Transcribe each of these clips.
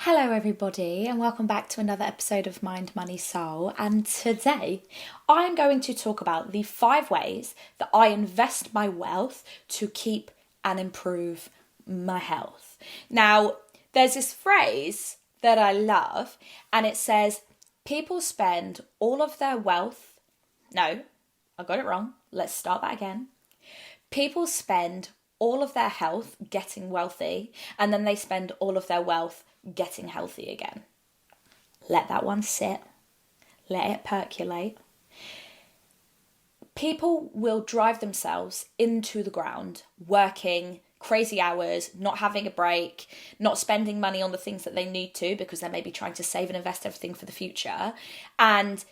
Hello, everybody, and welcome back to another episode of Mind, Money, Soul. And today I'm going to talk about the 5 ways that I invest my wealth to keep and improve my health. Now, there's this phrase that I love, and it says, people spend all of their wealth. No, I got it wrong. Let's start that again. People spend all of their health getting wealthy, and then they spend all of their wealth getting healthy again. Let that one sit. Let it percolate. People will drive themselves into the ground, working crazy hours, not having a break, not spending money on the things that they need to because they're maybe trying to save and invest everything for the future. And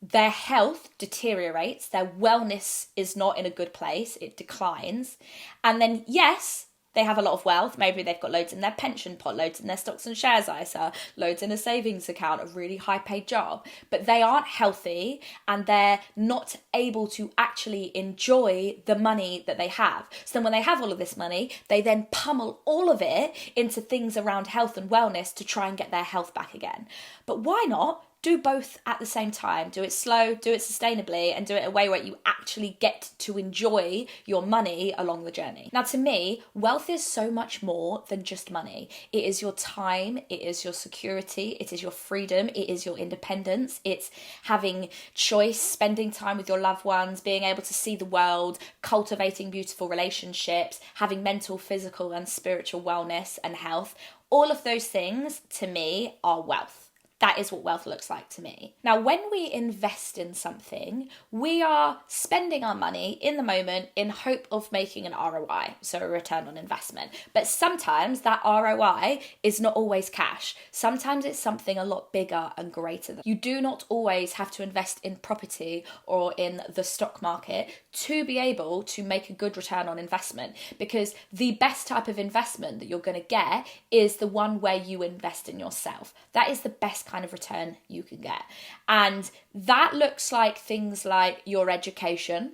their health deteriorates, their wellness is not in a good place, it declines. And then, yes, they have a lot of wealth. Maybe they've got loads in their pension pot, loads in their stocks and shares ISA, loads in a savings account, a really high paid job. But they aren't healthy and they're not able to actually enjoy the money that they have. So then when they have all of this money, they then pummel all of it into things around health and wellness to try and get their health back again. But why not do both at the same time? Do it slow, do it sustainably, and do it in a way where you actually get to enjoy your money along the journey. Now, to me, wealth is so much more than just money. It is your time, it is your security, it is your freedom, it is your independence, it's having choice, spending time with your loved ones, being able to see the world, cultivating beautiful relationships, having mental, physical, and spiritual wellness and health. All of those things, to me, are wealth. That is what wealth looks like to me. Now, when we invest in something, we are spending our money in the moment in hope of making an ROI, so a return on investment. But sometimes that ROI is not always cash. Sometimes it's something a lot bigger and greater. You do not always have to invest in property or in the stock market to be able to make a good return on investment, because the best type of investment that you're going to get is the one where you invest in yourself. That is the best kind of return you can get. And that looks like things like your education.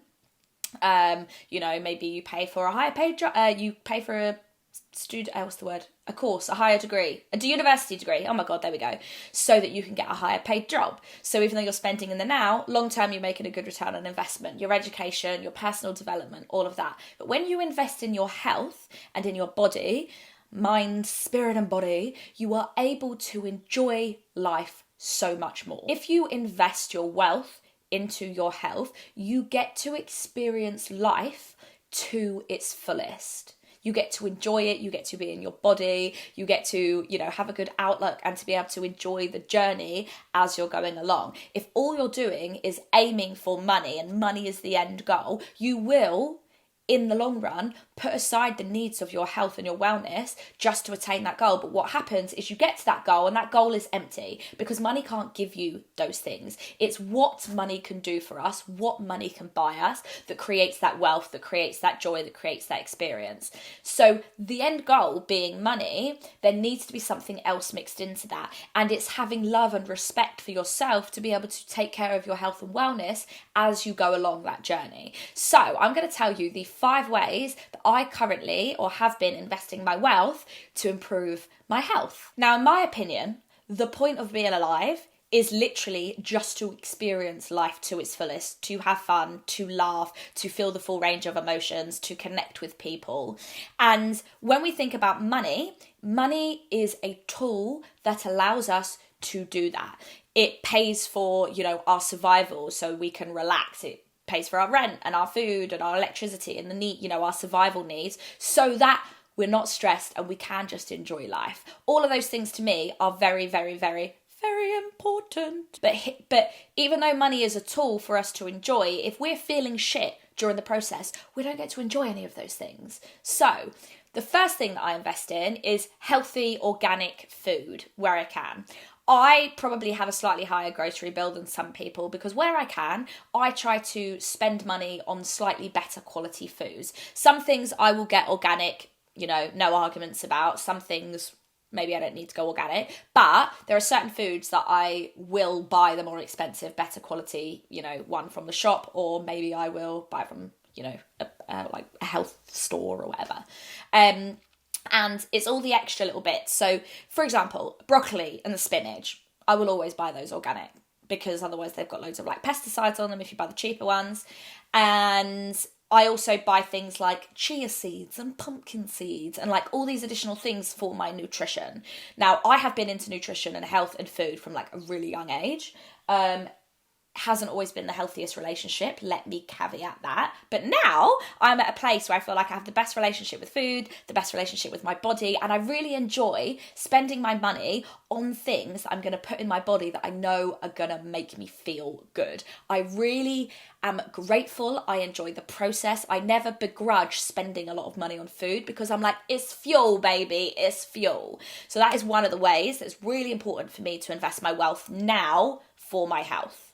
Maybe you pay for a higher paid job, you pay for a a course, a higher degree, a university degree. Oh my God, there we go. So that you can get a higher paid job. So even though you're spending in the now, long term, you're making a good return on investment, your education, your personal development, all of that. But when you invest in your health and in your body, mind, spirit, and body, you are able to enjoy life so much more. If you invest your wealth into your health, you get to experience life to its fullest. You get to enjoy it, you get to be in your body, you get to, have a good outlook and to be able to enjoy the journey as you're going along. If all you're doing is aiming for money and money is the end goal, you will, in the long run, put aside the needs of your health and your wellness just to attain that goal. But what happens is you get to that goal and that goal is empty because money can't give you those things. It's what money can do for us, what money can buy us, that creates that wealth, that creates that joy, that creates that experience. So the end goal being money, there needs to be something else mixed into that. And it's having love and respect for yourself to be able to take care of your health and wellness as you go along that journey. So I'm going to tell you the 5 ways that I currently or have been investing my wealth to improve my health. Now, in my opinion, the point of being alive is literally just to experience life to its fullest, to have fun, to laugh, to feel the full range of emotions, to connect with people. And when we think about money, money is a tool that allows us to do that. It pays for, our survival so we can relax. It pays for our rent and our food and our electricity and the need, our survival needs, so that we're not stressed and we can just enjoy life. All of those things to me are very, very, very, very important. But even though money is a tool for us to enjoy, if we're feeling shit during the process, we don't get to enjoy any of those things. So the first thing that I invest in is healthy, organic food where I can. I probably have a slightly higher grocery bill than some people because where I can, I try to spend money on slightly better quality foods. Some things I will get organic, no arguments about. Some things maybe I don't need to go organic, but there are certain foods that I will buy the more expensive, better quality, one from the shop, or maybe I will buy from, a health store or whatever. And it's all the extra little bits. So, for example, broccoli and the spinach, I will always buy those organic because otherwise they've got loads of like pesticides on them if you buy the cheaper ones. And I also buy things like chia seeds and pumpkin seeds and like all these additional things for my nutrition. Now, I have been into nutrition and health and food from like a really young age. Hasn't always been the healthiest relationship, let me caveat that. But now I'm at a place where I feel like I have the best relationship with food, the best relationship with my body, and I really enjoy spending my money on things that I'm going to put in my body that I know are going to make me feel good. I really am grateful. I enjoy the process. I never begrudge spending a lot of money on food because I'm like, it's fuel, baby, it's fuel. So that is one of the ways that's really important for me to invest my wealth now for my health.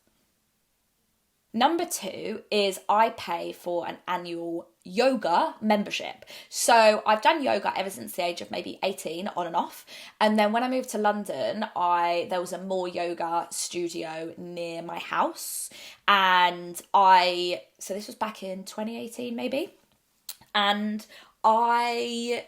Number 2 is I pay for an annual yoga membership. So I've done yoga ever since the age of maybe 18 on and off. And then when I moved to London, there was a more yoga studio near my house. So this was back in 2018 maybe. And I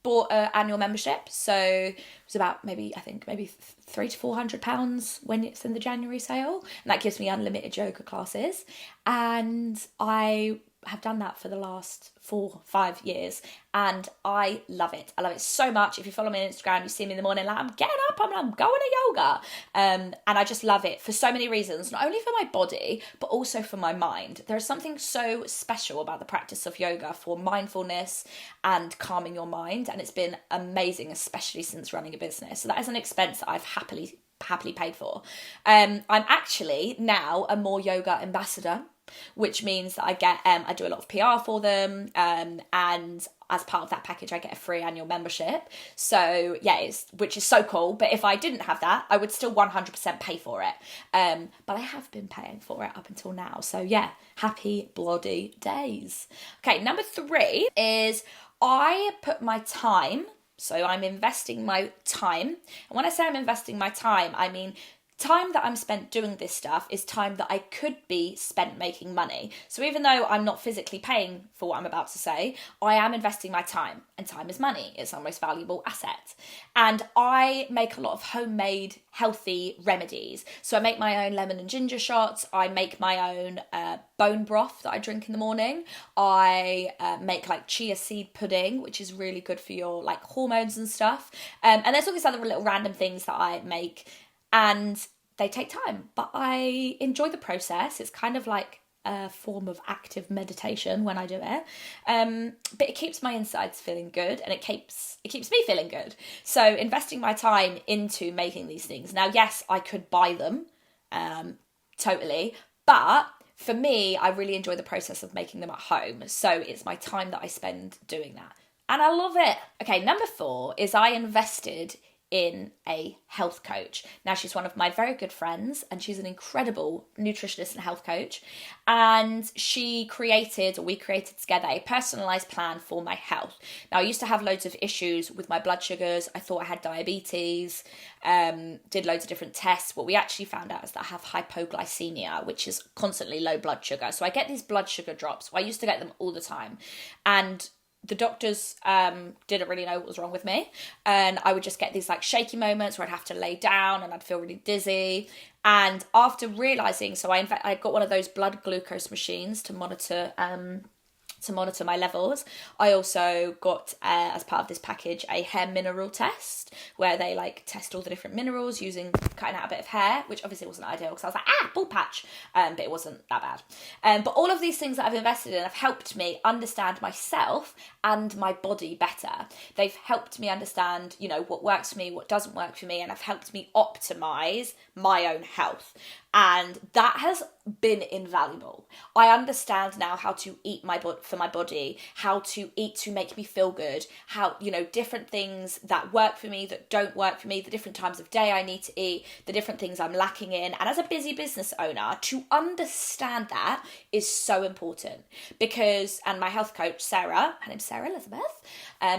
bought an annual membership, so it was about maybe £300 to £400 when it's in the January sale, and that gives me unlimited yoga classes, and I have done that for the last 4-5 years, and I love it. I love it so much. If you follow me on Instagram, you see me in the morning like, I'm getting up, I'm going to yoga, and I just love it for so many reasons, not only for my body but also for my mind. There is something so special about the practice of yoga for mindfulness and calming your mind, and it's been amazing, especially since running a business. So that is an expense that I've happily paid for. I'm actually now a more yoga ambassador, which means that I do a lot of PR for them, and as part of that package I get a free annual membership. So yeah, which is so cool. But if I didn't have that, I would still 100% pay for it. But I have been paying for it up until now. So yeah, happy bloody days. Okay, number 3 is I put my time. So I'm investing my time. And when I say I'm investing my time, I mean time that I'm spent doing this stuff is time that I could be spent making money. So even though I'm not physically paying for what I'm about to say, I am investing my time, and time is money. It's our most valuable asset. And I make a lot of homemade healthy remedies. So I make my own lemon and ginger shots. I make my own bone broth that I drink in the morning. I make like chia seed pudding, which is really good for your like hormones and stuff. And there's all these other little random things that I make, and they take time, but I enjoy the process. It's kind of like a form of active meditation when I do it. But it keeps my insides feeling good, and it keeps me feeling good. So investing my time into making these things. Now, yes, I could buy them, totally, but for me, I really enjoy the process of making them at home. So it's my time that I spend doing that, and I love it. Okay, number 4 is I invested in a health coach. Now, she's one of my very good friends, and she's an incredible nutritionist and health coach. And we created together a personalized plan for my health. Now, I used to have loads of issues with my blood sugars. I thought I had diabetes, did loads of different tests. What we actually found out is that I have hypoglycemia, which is constantly low blood sugar. So I get these blood sugar drops. Well, I used to get them all the time. And the doctors didn't really know what was wrong with me, and I would just get these like shaky moments where I'd have to lay down and I'd feel really dizzy. And after realising, so I got one of those blood glucose machines to monitor my levels. I also got, as part of this package, a hair mineral test where they like test all the different minerals using cutting out a bit of hair, which obviously wasn't ideal because I was like, bald patch, but it wasn't that bad. But all of these things that I've invested in have helped me understand myself and my body better. They've helped me understand, what works for me, what doesn't work for me, and have helped me optimise my own health. And that has been invaluable. I understand now how to eat for my body, how to eat to make me feel good, how, different things that work for me, that don't work for me, the different times of day I need to eat, the different things I'm lacking in. And as a busy business owner, to understand that is so important and my health coach, Sarah, her name's Sarah Elizabeth,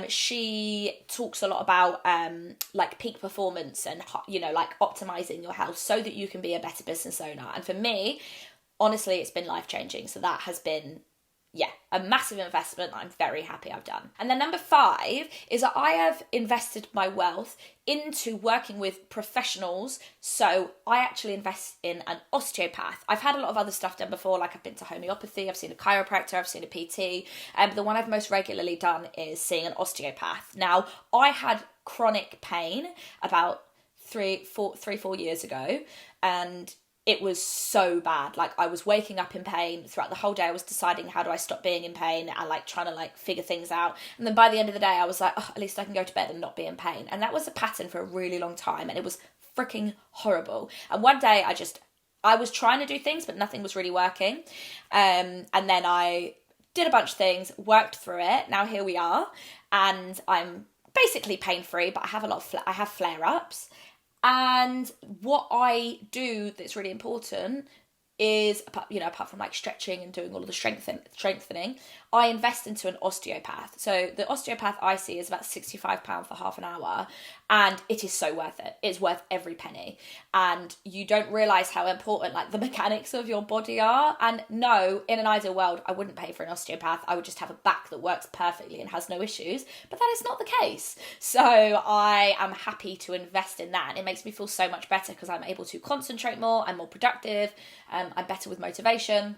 she talks a lot about like peak performance and, like optimizing your health so that you can be a better business owner. And for me, honestly, it's been life-changing. So that has been, yeah, a massive investment that I'm very happy I've done. And then number 5 is that I have invested my wealth into working with professionals. So I actually invest in an osteopath. I've had a lot of other stuff done before, like I've been to homeopathy, I've seen a chiropractor, I've seen a PT. The one I've most regularly done is seeing an osteopath. Now, I had chronic pain about 4 years ago, and it was so bad. Like, I was waking up in pain throughout the whole day. I was deciding, how do I stop being in pain, and like trying to like figure things out. And then by the end of the day, I was like, oh, at least I can go to bed and not be in pain. And that was a pattern for a really long time, and it was freaking horrible. And one day I was trying to do things, but nothing was really working. And then I did a bunch of things, worked through it. Now here we are, and I'm basically pain-free, but I have I have flare-ups. And what I do that's really important is, apart from like stretching and doing all of the strengthening, I invest into an osteopath. So the osteopath I see is about £65 for half an hour, and it is so worth it. It's worth every penny. And you don't realise how important like the mechanics of your body are. And no, in an ideal world, I wouldn't pay for an osteopath. I would just have a back that works perfectly and has no issues. But that is not the case. So I am happy to invest in that. And it makes me feel so much better because I'm able to concentrate more, I'm more productive, I'm better with motivation.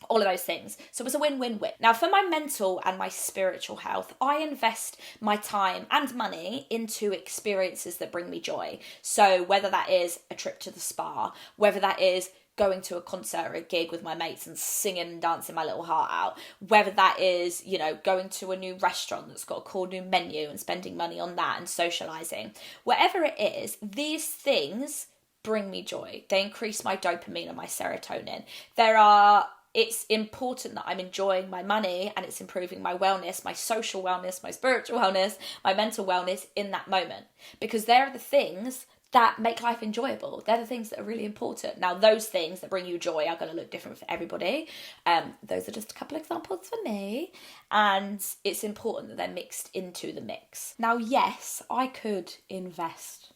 All of those things. So it's a win-win-win. Now, for my mental and my spiritual health, I invest my time and money into experiences that bring me joy. So whether that is a trip to the spa, whether that is going to a concert or a gig with my mates and singing and dancing my little heart out, whether that is, going to a new restaurant that's got a cool new menu and spending money on that and socialising. Whatever it is, these things bring me joy. They increase my dopamine and my serotonin. It's important that I'm enjoying my money and it's improving my wellness, my social wellness, my spiritual wellness, my mental wellness in that moment. Because they're the things that make life enjoyable. They're the things that are really important. Now, those things that bring you joy are going to look different for everybody. Those are just a couple examples for me. And it's important that they're mixed into the mix. Now, yes, I could invest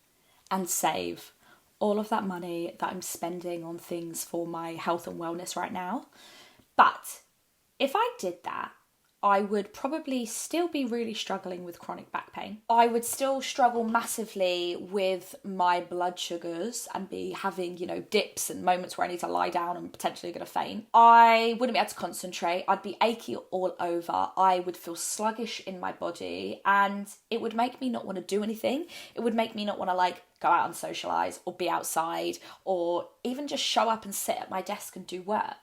and save all of that money that I'm spending on things for my health and wellness right now. But if I did that, I would probably still be really struggling with chronic back pain. I would still struggle massively with my blood sugars and be having, dips and moments where I need to lie down and potentially going to faint. I wouldn't be able to concentrate. I'd be achy all over. I would feel sluggish in my body, and it would make me not want to do anything. It would make me not want to go out and socialise or be outside or even just show up and sit at my desk and do work.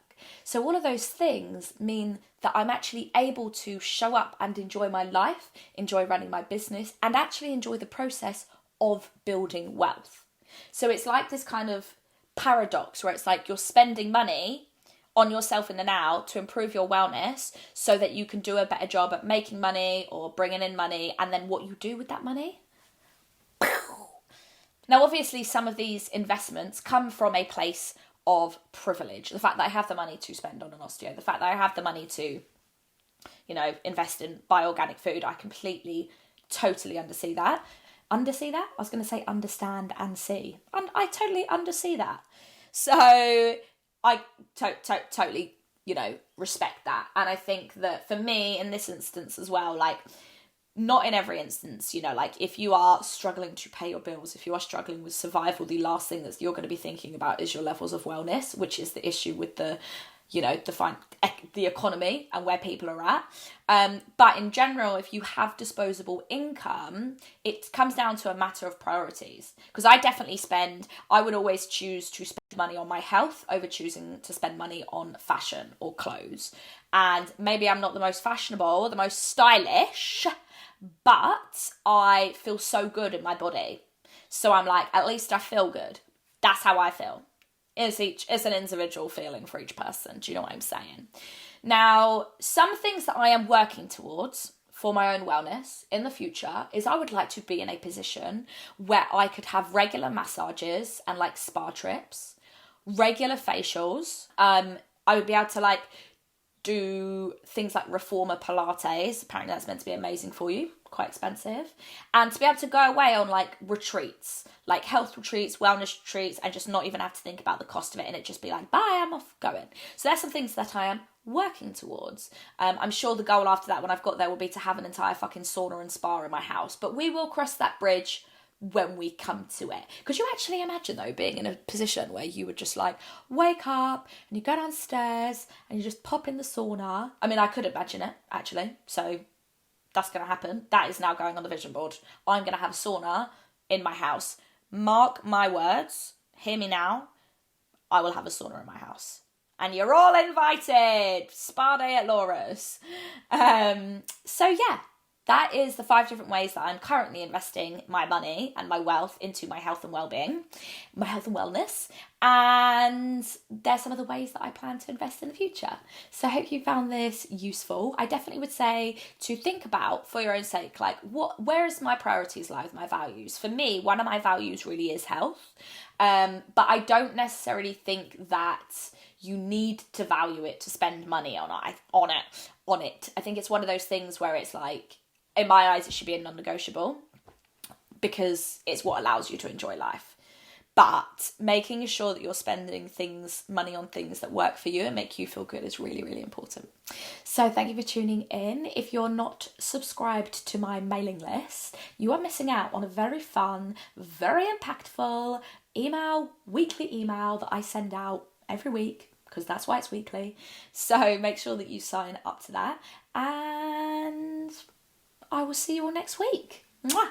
So all of those things mean that I'm actually able to show up and enjoy my life, enjoy running my business, and actually enjoy the process of building wealth. So it's like this kind of paradox where it's like you're spending money on yourself in the now to improve your wellness so that you can do a better job at making money or bringing in money, and then what you do with that money. Now, obviously, some of these investments come from a place of privilege. The fact that I have the money to spend on an osteo, the fact that I have the money to, invest in buy organic food, I completely, totally undersee that. Undersee that? I was going to say understand and see. I totally undersee that. So I totally, respect that. And I think that for me, in this instance as well, not in every instance, if you are struggling to pay your bills, if you are struggling with survival, the last thing that you're going to be thinking about is your levels of wellness, which is the issue with the economy and where people are at. But in general, if you have disposable income, it comes down to a matter of priorities. Because I would always choose to spend money on my health over choosing to spend money on fashion or clothes. And maybe I'm not the most fashionable, the most stylish, but I feel so good in my body. So I'm like, at least I feel good. That's how I feel. It's an individual feeling for each person. Do you know what I'm saying? Now, some things that I am working towards for my own wellness in the future is I would like to be in a position where I could have regular massages and spa trips, regular facials. I would be able to do things like reformer Pilates. Apparently that's meant to be amazing for you, quite expensive. And to be able to go away on like retreats, like health retreats, wellness retreats, and just not even have to think about the cost of it, and it just be like, bye, I'm off going. So there's some things that I am working towards. I'm sure the goal after that, when I've got there, will be to have an entire fucking sauna and spa in my house. But we will cross that bridge when we come to it. Could you actually imagine though being in a position where you would just like wake up and you go downstairs and you just pop in the sauna? I mean, I could imagine it actually, so that's going to happen. That is now going on the vision board. I'm going to have a sauna in my house. Mark my words, hear me now, I will have a sauna in my house. And you're all invited. Spa day at Laura's. So yeah, that is the 5 different ways that I'm currently investing my money and my wealth into my health and well-being, my health and wellness. And there's some of the ways that I plan to invest in the future. So I hope you found this useful. I definitely would say to think about, for your own sake, like where is my priorities lie with my values? For me, one of my values really is health. But I don't necessarily think that you need to value it to spend money on it. I think it's one of those things where it's like, in my eyes, it should be a non-negotiable because it's what allows you to enjoy life. But making sure that you're spending money on things that work for you and make you feel good is really, really important. So thank you for tuning in. If you're not subscribed to my mailing list, you are missing out on a very fun, very impactful weekly email that I send out every week, because that's why it's weekly. So make sure that you sign up to that, and I will see you all next week. Mwah!